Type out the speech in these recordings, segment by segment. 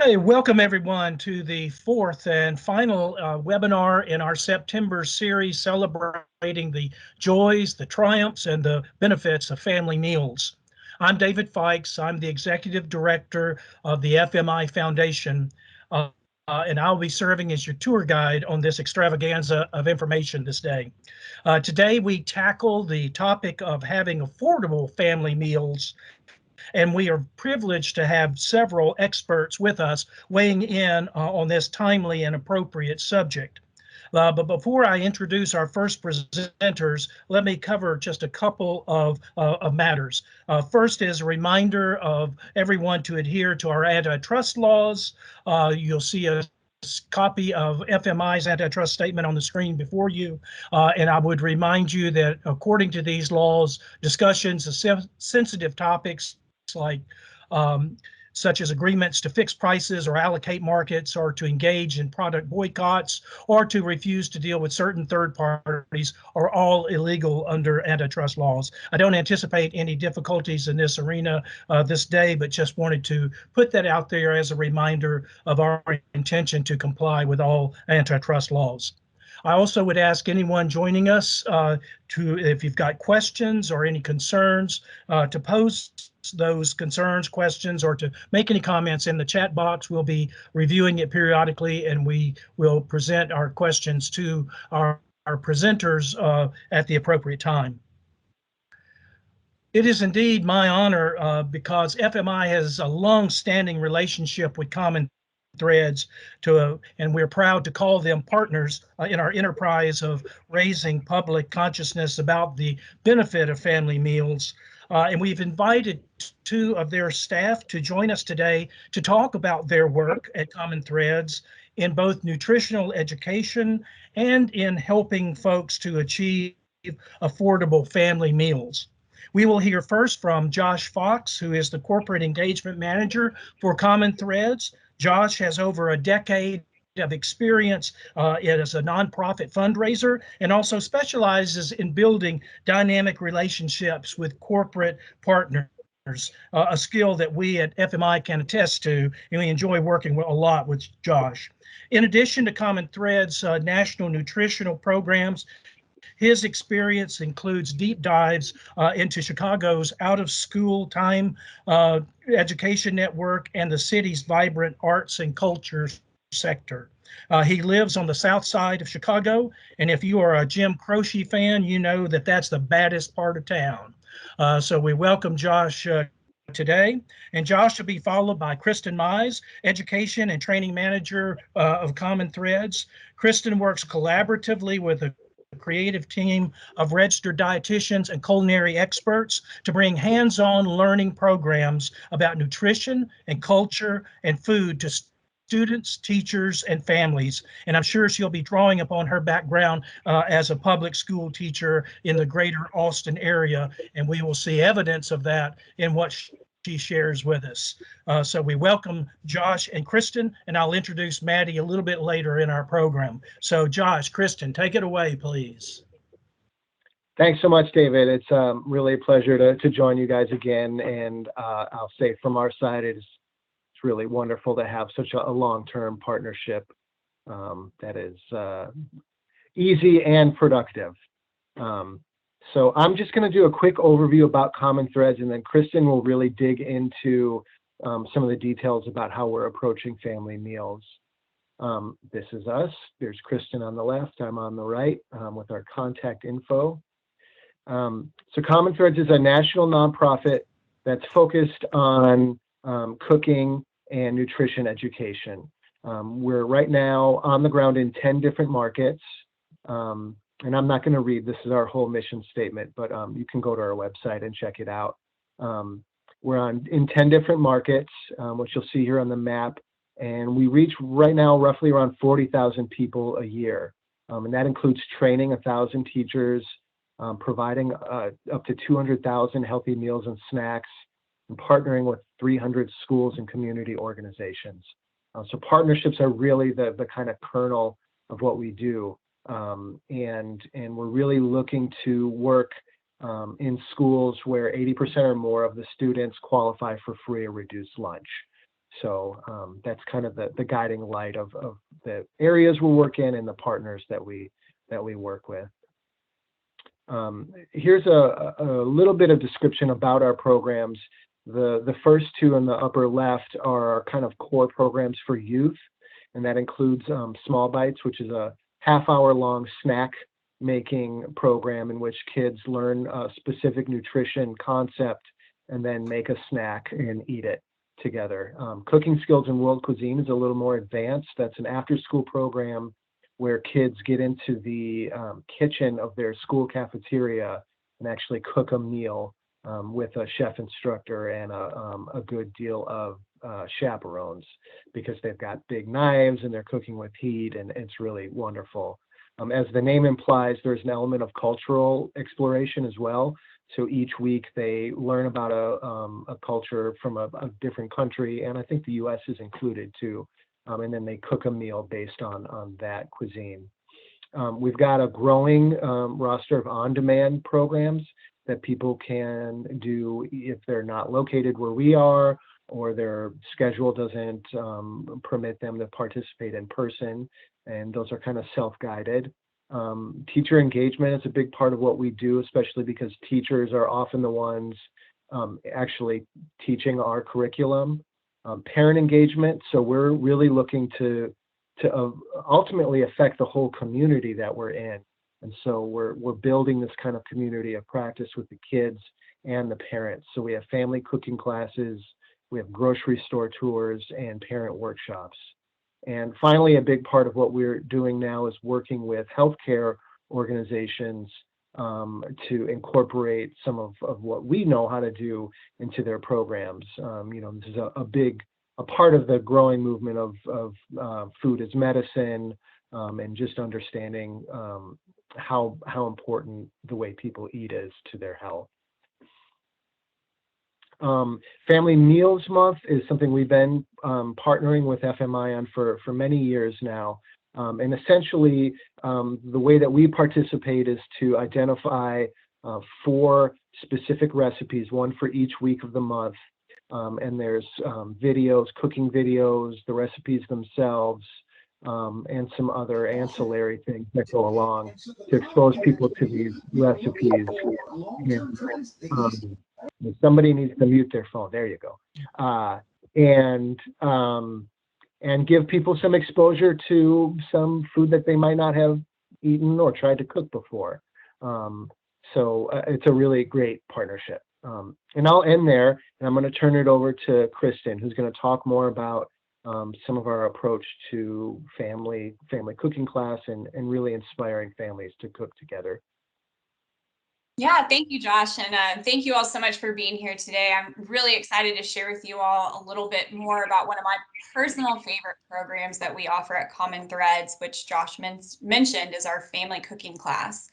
Okay, welcome everyone to the fourth and final webinar in our September series celebrating the joys, the triumphs, and the benefits of family meals. I'm David Fikes. I'm the Executive Director of the FMI Foundation, and I'll be serving as your tour guide on this extravaganza of information this day. Today we tackle the topic of having affordable family meals, and we are privileged to have several experts with us weighing in on this timely and appropriate subject. But before I introduce our first presenters, let me cover just a couple of matters. First is a reminder of everyone to adhere to our antitrust laws. You'll see a copy of FMI's antitrust statement on the screen before you. And I would remind you that according to these laws, discussions of sensitive topics like such as agreements to fix prices or allocate markets or to engage in product boycotts or to refuse to deal with certain third parties are all illegal under antitrust laws. I don't anticipate any difficulties in this arena this day, but just wanted to put that out there as a reminder of our intention to comply with all antitrust laws. I also would ask anyone joining us if you've got questions or any concerns, to pose those concerns, questions, or to make any comments in the chat box. We'll be reviewing it periodically, and we will present our questions to our presenters at the appropriate time. It is indeed my honor because FMI has a long-standing relationship with Common Threads and we're proud to call them partners in our enterprise of raising public consciousness about the benefit of family meals. And we've invited two of their staff to join us today to talk about their work at Common Threads in both nutritional education and in helping folks to achieve affordable family meals. We will hear first from Josh Fox, who is the Corporate Engagement Manager for Common Threads. Josh has over a decade of experience as a nonprofit fundraiser and also specializes in building dynamic relationships with corporate partners, a skill that we at FMI can attest to, and we enjoy working a lot with Josh. In addition to Common Threads national nutritional programs, his experience includes deep dives into Chicago's out-of-school time education network and the city's vibrant arts and culture sector. He lives on the south side of Chicago, and if you are a Jim Croce fan, you know that that's the baddest part of town. So we welcome Josh today. And Josh will be followed by Kristen Mize, Education and Training Manager of Common Threads. Kristen works collaboratively with a creative team of registered dietitians and culinary experts to bring hands-on learning programs about nutrition and culture and food to students, teachers, and families. And I'm sure she'll be drawing upon her background as a public school teacher in the greater Austin area, and we will see evidence of that in what she shares with us. So we welcome Josh and Kristen, and I'll introduce Maddie a little bit later in our program. So Josh, Kristen, take it away, please. Thanks so much, David. It's really a pleasure to join you guys again. And I'll say from our side, it's really wonderful to have such a long-term partnership that is easy and productive. So I'm just going to do a quick overview about Common Threads, and then Kristen will really dig into some of the details about how we're approaching family meals. This is us. There's Kristen on the left. I'm on the right with our contact info. So Common Threads is a national nonprofit that's focused on cooking and nutrition education. We're right now on the ground in 10 different markets. And I'm not going to read, this is our whole mission statement, but you can go to our website and check it out. We're in 10 different markets, which you'll see here on the map. And we reach right now roughly around 40,000 people a year. And that includes training 1,000 teachers, providing up to 200,000 healthy meals and snacks, and partnering with 300 schools and community organizations. So partnerships are really the kind of kernel of what we do. And we're really looking to work in schools where 80% or more of the students qualify for free or reduced lunch. So that's kind of the guiding light of the areas we work in and the partners that we work with. Here's a little bit of description about our programs. The first two in the upper left are our kind of core programs for youth, and that includes Small Bites, which is a half-hour-long snack making program in which kids learn a specific nutrition concept and then make a snack and eat it together. Cooking Skills in World Cuisine is a little more advanced. That's an after-school program where kids get into the kitchen of their school cafeteria and actually cook a meal with a chef instructor and a good deal of chaperones, because they've got big knives and they're cooking with heat, and it's really wonderful. As the name implies, there's an element of cultural exploration as well. So each week they learn about a culture from a different country, and I think the U.S. is included too. And then they cook a meal based on that cuisine. We've got a growing roster of on-demand programs that people can do if they're not located where we are, or their schedule doesn't permit them to participate in person, and those are kind of self-guided. Teacher engagement is a big part of what we do, especially because teachers are often the ones actually teaching our curriculum. Parent engagement, so we're really looking to ultimately affect the whole community that we're in. And so we're building this kind of community of practice with the kids and the parents. So we have family cooking classes, we have grocery store tours, and parent workshops. And finally, a big part of what we're doing now is working with healthcare organizations to incorporate some of what we know how to do into their programs. This is a part of the growing movement of food as medicine, and just understanding how important the way people eat is to their health. Family Meals Month is something we've been partnering with FMI on for many years now. And essentially, the way that we participate is to identify 4 specific recipes, one for each week of the month. And there's videos, cooking videos, the recipes themselves, and some other ancillary things that go along to expose people to these recipes. And somebody needs to mute their phone. There you go. And give people some exposure to some food that they might not have eaten or tried to cook before. So it's a really great partnership. And I'll end there, and I'm going to turn it over to Kristen, who's going to talk more about some of our approach to family cooking class and really inspiring families to cook together. Yeah, thank you, Josh. And thank you all so much for being here today. I'm really excited to share with you all a little bit more about one of my personal favorite programs that we offer at Common Threads, which Josh mentioned is our family cooking class.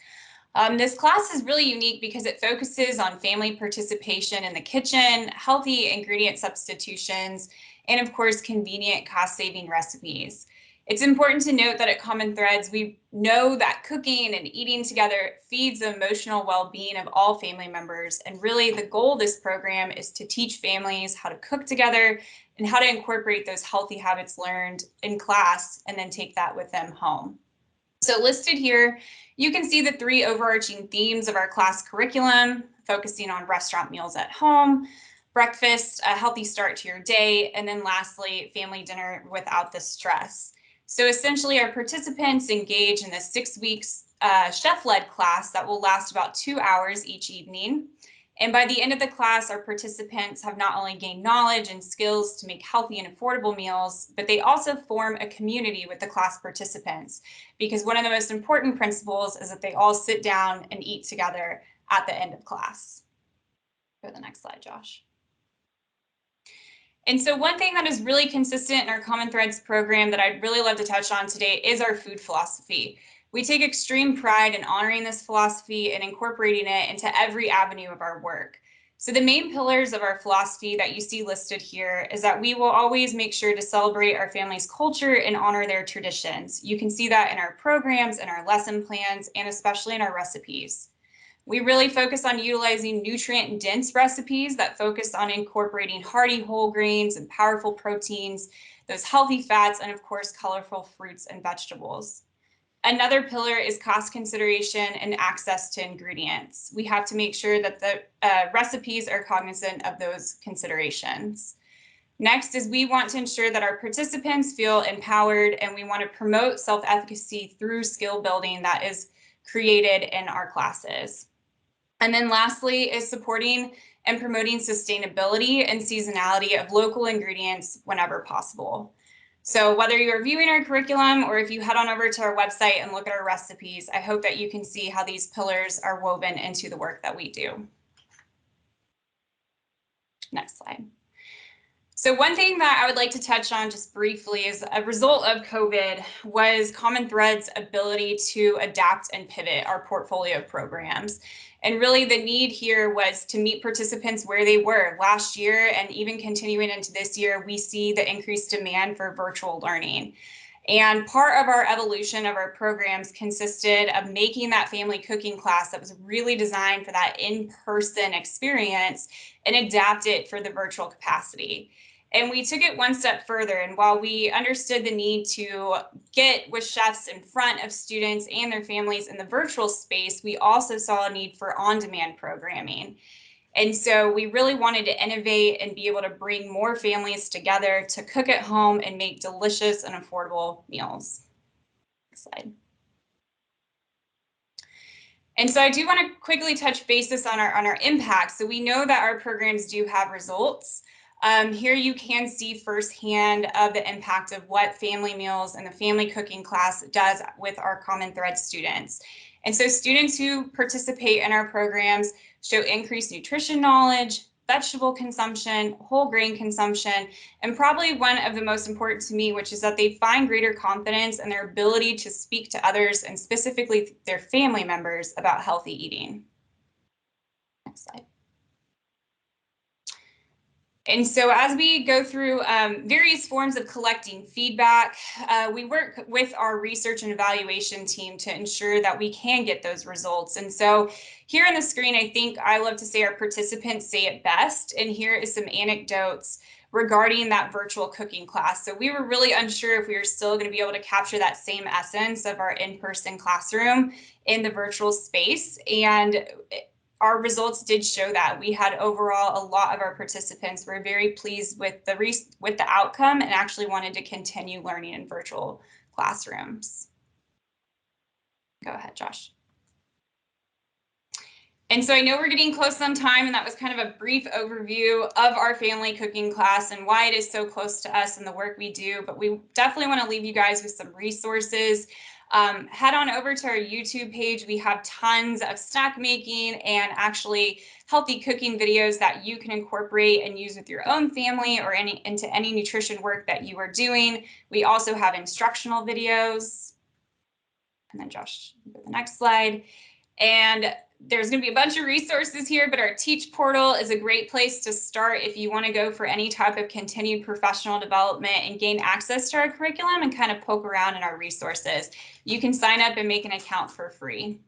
This class is really unique because it focuses on family participation in the kitchen, healthy ingredient substitutions, and of course, convenient cost-saving recipes. It's important to note that at Common Threads, we know that cooking and eating together feeds the emotional well-being of all family members. And really the goal of this program is to teach families how to cook together and how to incorporate those healthy habits learned in class and then take that with them home. So listed here, you can see the 3 overarching themes of our class curriculum, focusing on restaurant meals at home, breakfast, a healthy start to your day, and then lastly, family dinner without the stress. So essentially, our participants engage in this 6 weeks chef-led class that will last about 2 hours each evening. And by the end of the class, our participants have not only gained knowledge and skills to make healthy and affordable meals, but they also form a community with the class participants, because one of the most important principles is that they all sit down and eat together at the end of class. Go to the next slide, Josh. And so one thing that is really consistent in our Common Threads program that I'd really love to touch on today is our food philosophy. We take extreme pride in honoring this philosophy and incorporating it into every avenue of our work. So the main pillars of our philosophy that you see listed here is that we will always make sure to celebrate our family's culture and honor their traditions. You can see that in our programs and our lesson plans, and especially in our recipes. We really focus on utilizing nutrient-dense recipes that focus on incorporating hearty whole grains and powerful proteins, those healthy fats, and of course, colorful fruits and vegetables. Another pillar is cost consideration and access to ingredients. We have to make sure that the recipes are cognizant of those considerations. Next is we want to ensure that our participants feel empowered, and we want to promote self-efficacy through skill building that is created in our classes. And then lastly is supporting and promoting sustainability and seasonality of local ingredients whenever possible. So whether you're viewing our curriculum or if you head on over to our website and look at our recipes, I hope that you can see how these pillars are woven into the work that we do. Next slide. So one thing that I would like to touch on just briefly is a result of COVID was Common Thread's ability to adapt and pivot our portfolio of programs. And really the need here was to meet participants where they were last year, and even continuing into this year, we see the increased demand for virtual learning. And part of our evolution of our programs consisted of making that family cooking class that was really designed for that in-person experience and adapt it for the virtual capacity. And we took it one step further. And while we understood the need to get with chefs in front of students and their families in the virtual space, we also saw a need for on-demand programming. And so we really wanted to innovate and be able to bring more families together to cook at home and make delicious and affordable meals. Next slide. And so I do want to quickly touch basis on our impact. So we know that our programs do have results. Here you can see firsthand of the impact of what family meals and the family cooking class does with our Common Thread students. And so students who participate in our programs show increased nutrition knowledge, vegetable consumption, whole grain consumption, and probably one of the most important to me, which is that they find greater confidence in their ability to speak to others and specifically their family members about healthy eating. Next slide. And so as we go through various forms of collecting feedback, we work with our research and evaluation team to ensure that we can get those results. And so here on the screen, I think I love to say our participants say it best. And here is some anecdotes regarding that virtual cooking class. So we were really unsure if we were still going to be able to capture that same essence of our in-person classroom in the virtual space. And our results did show that. We had overall a lot of our participants were very pleased with the outcome and actually wanted to continue learning in virtual classrooms. Go ahead, Josh. And so I know we're getting close on time, and that was kind of a brief overview of our family cooking class and why it is so close to us and the work we do. But we definitely want to leave you guys with some resources. Head on over to our YouTube page. We have tons of snack making and actually healthy cooking videos that you can incorporate and use with your own family or into any nutrition work that you are doing. We also have instructional videos. And then Josh, go to the next slide. And there's going to be a bunch of resources here, but our Teach portal is a great place to start if you want to go for any type of continued professional development and gain access to our curriculum and kind of poke around in our resources. You can sign up and make an account for free.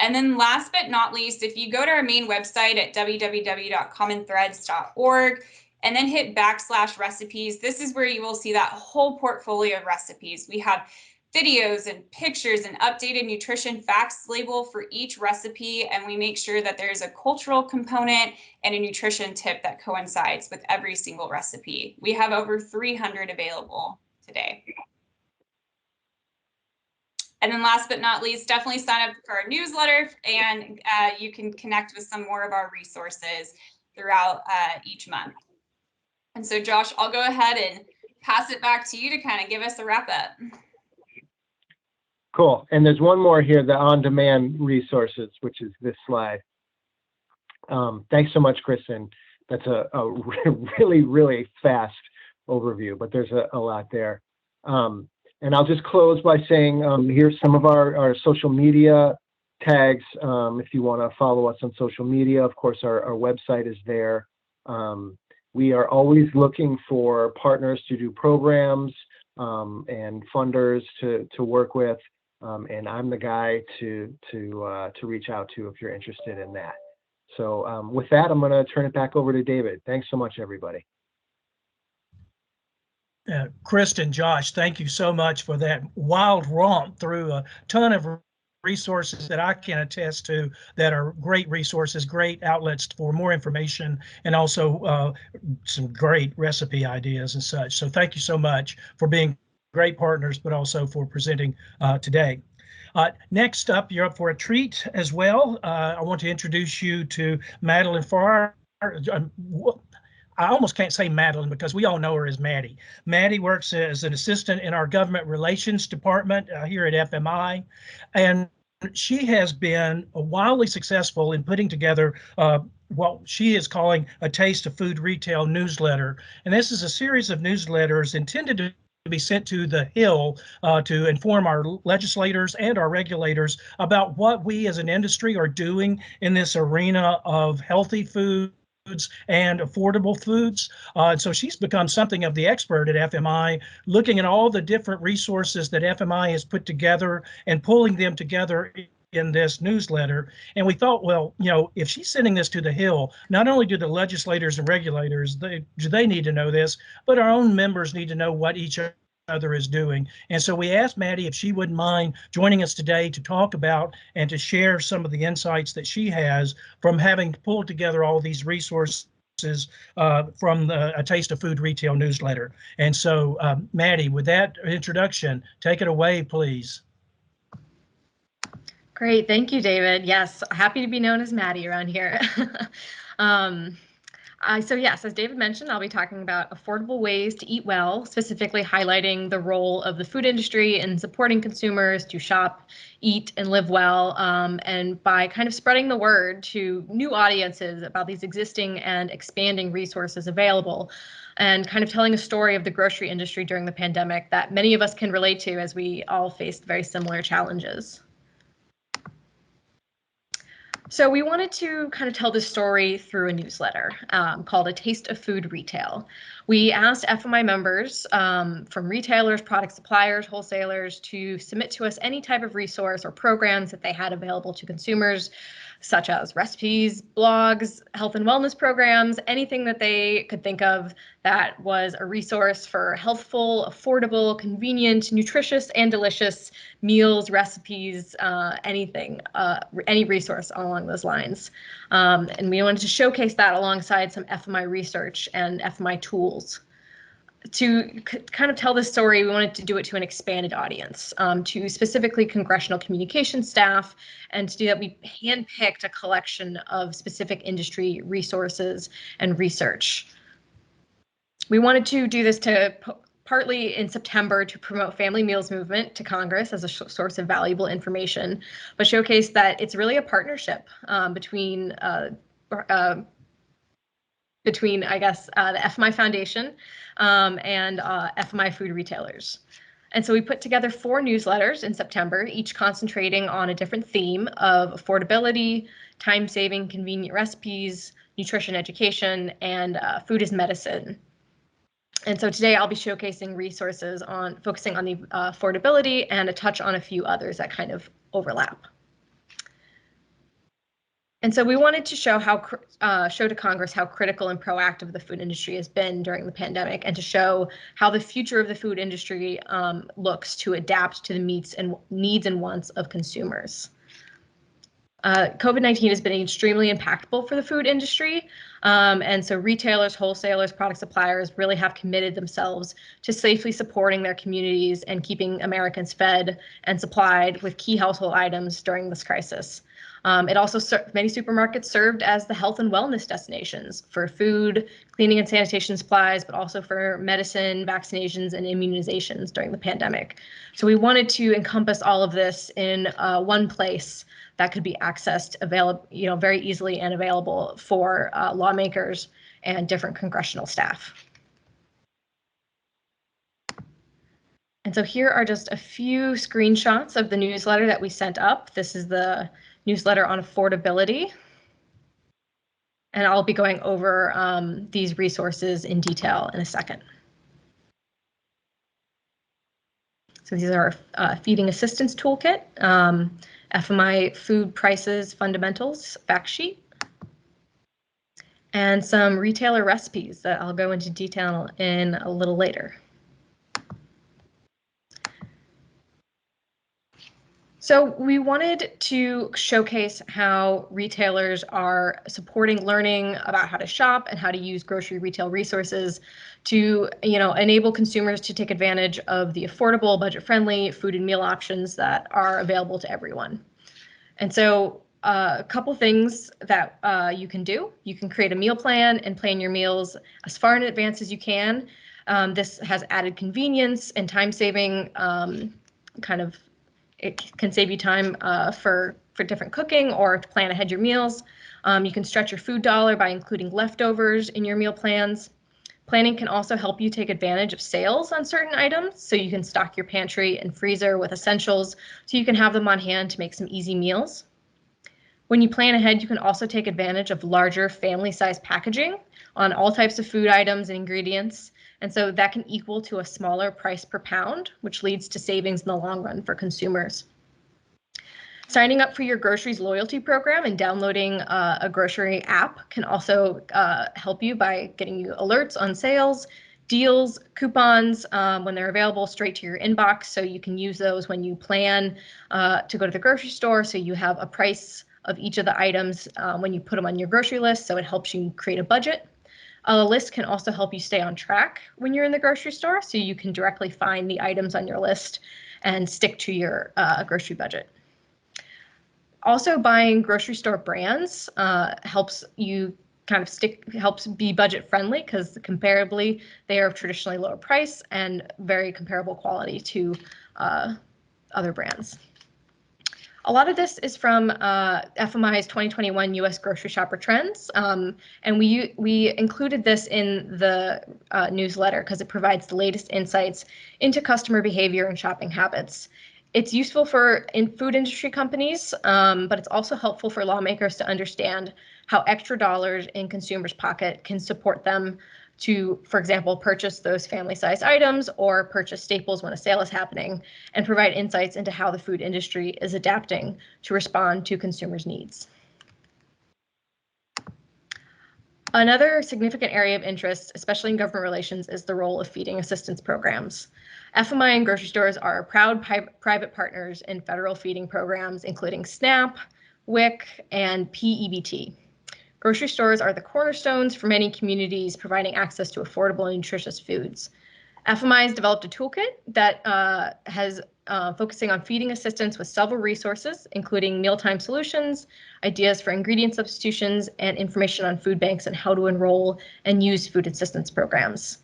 And then last but not least, if you go to our main website at www.commonthreads.org and then hit /recipes, this is where you will see that whole portfolio of recipes. We have videos and pictures and updated nutrition facts label for each recipe, and we make sure that there's a cultural component and a nutrition tip that coincides with every single recipe. We have over 300 available today. And then last but not least, definitely sign up for our newsletter, and you can connect with some more of our resources throughout each month. And so Josh, I'll go ahead and pass it back to you to kind of give us a wrap up. Cool. And there's one more here, the on-demand resources, which is this slide. Thanks so much, Kristen. That's a really, really fast overview, but there's a lot there. And I'll just close by saying, here's some of our social media tags. If you want to follow us on social media, of course, our website is there. We are always looking for partners to do programs and funders to work with. And I'm the guy to reach out to if you're interested in that. So with that, I'm going to turn it back over to David. Thanks so much, everybody. Kristen, Josh, thank you so much for that wild romp through a ton of resources that I can attest to that are great resources, great outlets for more information, and also some great recipe ideas and such. So thank you so much for being great partners, but also for presenting today. Next up, you're up for a treat as well. I want to introduce you to Madeline Farr. I almost can't say Madeline because we all know her as Maddie. Maddie works as an assistant in our government relations department here at FMI, and she has been wildly successful in putting together what she is calling a Taste of Food Retail newsletter. And this is a series of newsletters intended to be sent to the Hill to inform our legislators and our regulators about what we as an industry are doing in this arena of healthy food and affordable foods. So she's become something of the expert at FMI, looking at all the different resources that FMI has put together and pulling them together in this newsletter. And we thought, well, if she's sending this to the Hill, not only do the legislators and regulators, they need to know this, but our own members need to know what each other is doing. And so we asked Maddie if she wouldn't mind joining us today to talk about and to share some of the insights that she has from having pulled together all these resources from A Taste of Food Retail newsletter. And so, Maddie, with that introduction, take it away, please. Great, thank you, David. Yes, happy to be known as Maddie around here. So yes, as David mentioned, I'll be talking about affordable ways to eat well, specifically highlighting the role of the food industry in supporting consumers to shop, eat, and live well, and by kind of spreading the word to new audiences about these existing and expanding resources available, and kind of telling a story of the grocery industry during the pandemic that many of us can relate to as we all faced very similar challenges. So we wanted to kind of tell this story through a newsletter called A Taste of Food Retail. We asked FMI members from retailers, product suppliers, wholesalers to submit to us any type of resource or programs that they had available to consumers, such as recipes, blogs, health and wellness programs, anything that they could think of that was a resource for healthful, affordable, convenient, nutritious, and delicious meals, recipes, anything, any resource along those lines. And we wanted to showcase that alongside some FMI research and FMI tools. To kind of tell this story, we wanted to do it to an expanded audience, to specifically congressional communication staff, and to do that, we handpicked a collection of specific industry resources and research. We wanted to do this to partly in September to promote family meals movement to Congress as a source of valuable information, but showcase that it's really a partnership between I guess, the FMI Foundation and FMI food retailers. And so we put together 4 newsletters in September, each concentrating on a different theme of affordability, time-saving, convenient recipes, nutrition education, and food as medicine. And so today I'll be showcasing resources focusing on the affordability and a touch on a few others that kind of overlap. And so we wanted to show to Congress how critical and proactive the food industry has been during the pandemic, and to show how the future of the food industry looks to adapt to the needs and wants of consumers. COVID-19 has been extremely impactful for the food industry, and so retailers, wholesalers, product suppliers really have committed themselves to safely supporting their communities and keeping Americans fed and supplied with key household items during this crisis. It also many supermarkets served as the health and wellness destinations for food, cleaning and sanitation supplies, but also for medicine, vaccinations, and immunizations during the pandemic. So we wanted to encompass all of this in one place that could be accessed, very easily and available for lawmakers and different congressional staff. And so here are just a few screenshots of the newsletter that we sent up. This is the newsletter on affordability. And I'll be going over these resources in detail in a second. So these are Feeding Assistance Toolkit, FMI Food Prices Fundamentals Fact Sheet, and some retailer recipes that I'll go into detail in a little later. So we wanted to showcase how retailers are supporting learning about how to shop and how to use grocery retail resources to, enable consumers to take advantage of the affordable, budget-friendly food and meal options that are available to everyone. And so a couple things that you can do. You can create a meal plan and plan your meals as far in advance as you can. This has added convenience and time-saving it can save you time for different cooking or to plan ahead your meals. You can stretch your food dollar by including leftovers in your meal plans. Planning can also help you take advantage of sales on certain items, so you can stock your pantry and freezer with essentials so you can have them on hand to make some easy meals. When you plan ahead, you can also take advantage of larger family-sized packaging on all types of food items and ingredients. And so that can equal to a smaller price per pound, which leads to savings in the long run for consumers. Signing up for your groceries loyalty program and downloading a grocery app can also help you by getting you alerts on sales, deals, coupons when they're available straight to your inbox. So you can use those when you plan to go to the grocery store. So you have a price of each of the items when you put them on your grocery list. So it helps you create a budget. A list can also help you stay on track when you're in the grocery store, so you can directly find the items on your list and stick to your grocery budget. Also, buying grocery store brands helps you helps be budget friendly because comparably they are traditionally lower price and very comparable quality to other brands. A lot of this is from FMI's 2021 U.S. Grocery Shopper Trends, and we included this in the newsletter because it provides the latest insights into customer behavior and shopping habits. It's useful for food industry companies, but it's also helpful for lawmakers to understand how extra dollars in consumers' pocket can support them to, for example, purchase those family-sized items or purchase staples when a sale is happening, and provide insights into how the food industry is adapting to respond to consumers' needs. Another significant area of interest, especially in government relations, is the role of feeding assistance programs. FMI and grocery stores are proud private partners in federal feeding programs, including SNAP, WIC, and PEBT. Grocery stores are the cornerstones for many communities, providing access to affordable and nutritious foods. FMI has developed a toolkit that has focusing on feeding assistance with several resources, including mealtime solutions, ideas for ingredient substitutions, and information on food banks and how to enroll and use food assistance programs.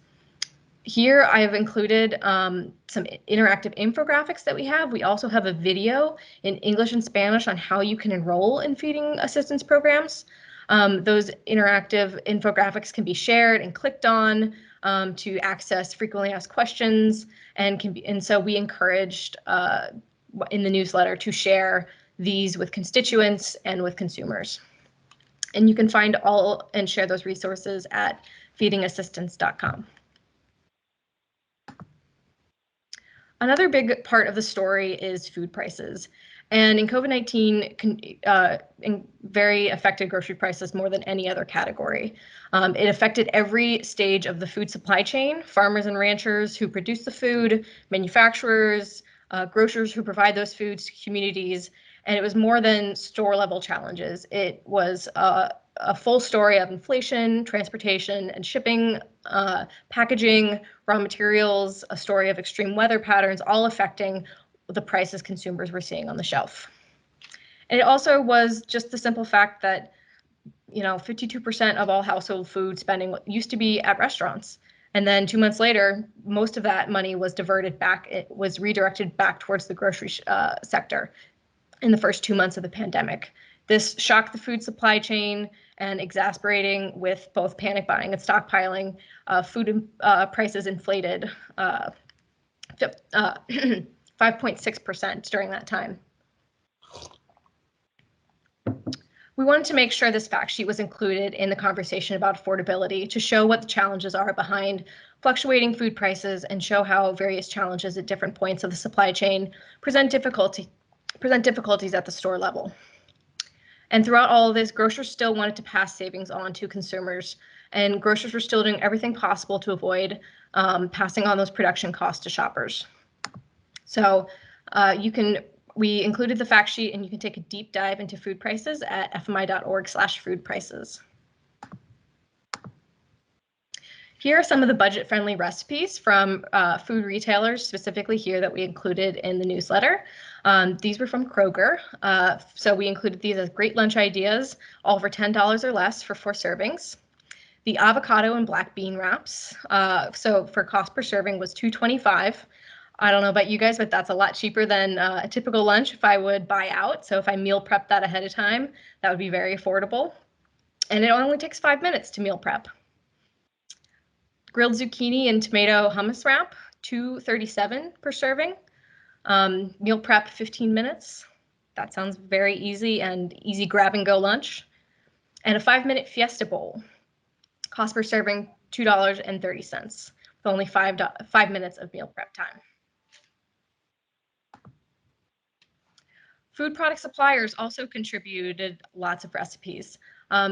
Here I've included some interactive infographics that we have. We also have a video in English and Spanish on how you can enroll in feeding assistance programs. Those interactive infographics can be shared and clicked on to access frequently asked questions, and so we encouraged in the newsletter to share these with constituents and with consumers. And you can find all and share those resources at feedingassistance.com. Another big part of the story is food prices. And in COVID-19, very affected grocery prices more than any other category. It affected every stage of the food supply chain: farmers and ranchers who produce the food, manufacturers, grocers who provide those foods to communities. And it was more than store-level challenges. It was a full story of inflation, transportation and shipping, packaging, raw materials, a story of extreme weather patterns, all affecting the prices consumers were seeing on the shelf. And it also was just the simple fact that 52% of all household food spending used to be at restaurants. And then 2 months later, most of that money was diverted back. It was redirected back towards the grocery sector in the first 2 months of the pandemic. This shocked the food supply chain, and exasperating with both panic buying and stockpiling, food prices inflated 5.6% during that time. We wanted to make sure this fact sheet was included in the conversation about affordability to show what the challenges are behind fluctuating food prices and show how various challenges at different points of the supply chain present difficulties at the store level. And throughout all of this, grocers still wanted to pass savings on to consumers, and grocers were still doing everything possible to avoid passing on those production costs to shoppers. So we included the fact sheet, and you can take a deep dive into food prices at fmi.org/food prices. Here are some of the budget-friendly recipes from food retailers, specifically here that we included in the newsletter. These were from Kroger. So we included these as great lunch ideas, all for $10 or less for 4 servings. The avocado and black bean wraps. So for cost per serving was $2.25. I don't know about you guys, but that's a lot cheaper than a typical lunch if I would buy out. So if I meal prep that ahead of time, that would be very affordable. And it only takes 5 minutes to meal prep. Grilled zucchini and tomato hummus wrap, $2.37 per serving. Meal prep 15 minutes. That sounds very easy and easy grab and go lunch. And a 5-minute fiesta bowl. Cost per serving $2.30 with only 5 minutes of meal prep time. Food product suppliers also contributed lots of recipes.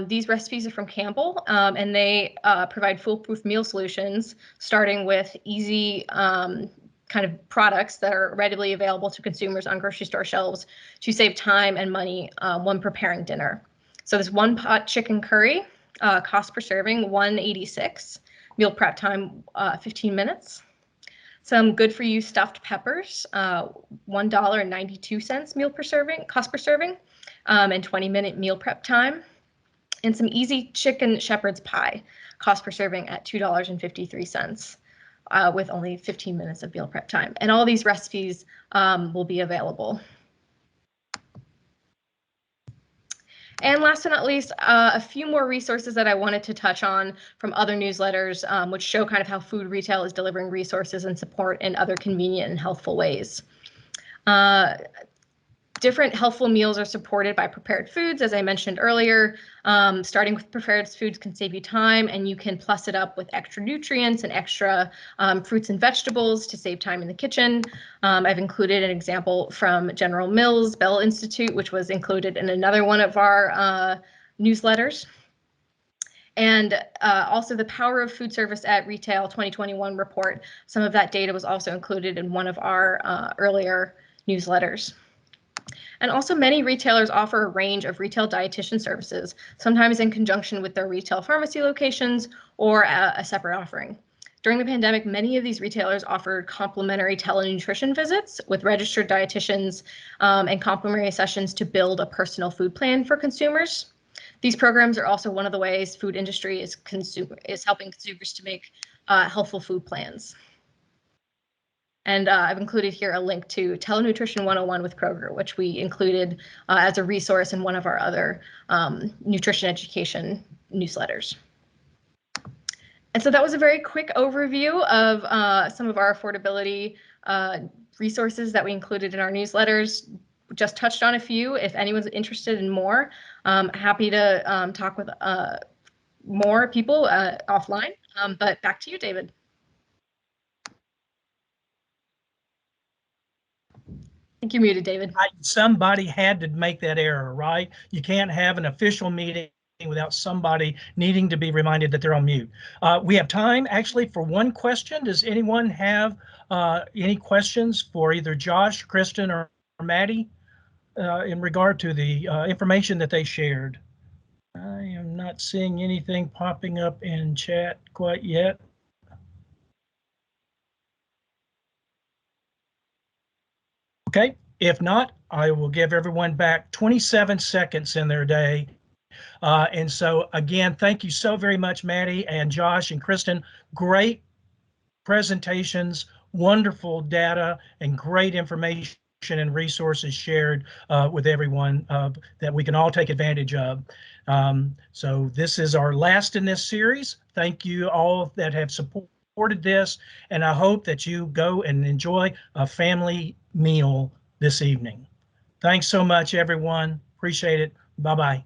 These recipes are from Campbell, and they provide foolproof meal solutions, starting with easy kind of products that are readily available to consumers on grocery store shelves to save time and money when preparing dinner. So this one pot chicken curry, cost per serving $1.86, meal prep time 15 minutes. Some good for you stuffed peppers, $1.92 meal per serving, cost per serving, and 20-minute meal prep time. And some easy chicken shepherd's pie, cost per serving at $2.53, with only 15 minutes of meal prep time. And all these recipes will be available. And last but not least, a few more resources that I wanted to touch on from other newsletters, which show kind of how food retail is delivering resources and support in other convenient and healthful ways. Different healthful meals are supported by prepared foods, as I mentioned earlier. Starting with prepared foods can save you time, and you can plus it up with extra nutrients and extra fruits and vegetables to save time in the kitchen. I've included an example from General Mills Bell Institute, which was included in another one of our newsletters. And also the Power of Food Service at Retail 2021 report. Some of that data was also included in one of our earlier newsletters. And also many retailers offer a range of retail dietitian services, sometimes in conjunction with their retail pharmacy locations or a separate offering. During the pandemic, many of these retailers offered complimentary telenutrition visits with registered dietitians and complimentary sessions to build a personal food plan for consumers. These programs are also one of the ways food industry is helping consumers to make healthful food plans. And I've included here a link to Telenutrition 101 with Kroger, which we included as a resource in one of our other nutrition education newsletters. And so that was a very quick overview of some of our affordability resources that we included in our newsletters. Just touched on a few. If anyone's interested in more, happy to talk with more people offline. But back to you, David. I think you're muted, David. Somebody had to make that error, right? You can't have an official meeting without somebody needing to be reminded that they're on mute. We have time actually for one question. Does anyone have any questions for either Josh, Kristen, or Maddie in regard to the information that they shared? I am not seeing anything popping up in chat quite yet. Okay, if not, I will give everyone back 27 seconds in their day. And so again, thank you so very much, Maddie and Josh and Kristen. Great presentations, wonderful data, and great information and resources shared with everyone that we can all take advantage of. So this is our last in this series. Thank you all that have supported this, and I hope that you go and enjoy a family meal this evening. Thanks so much, everyone. Appreciate it. Bye-bye.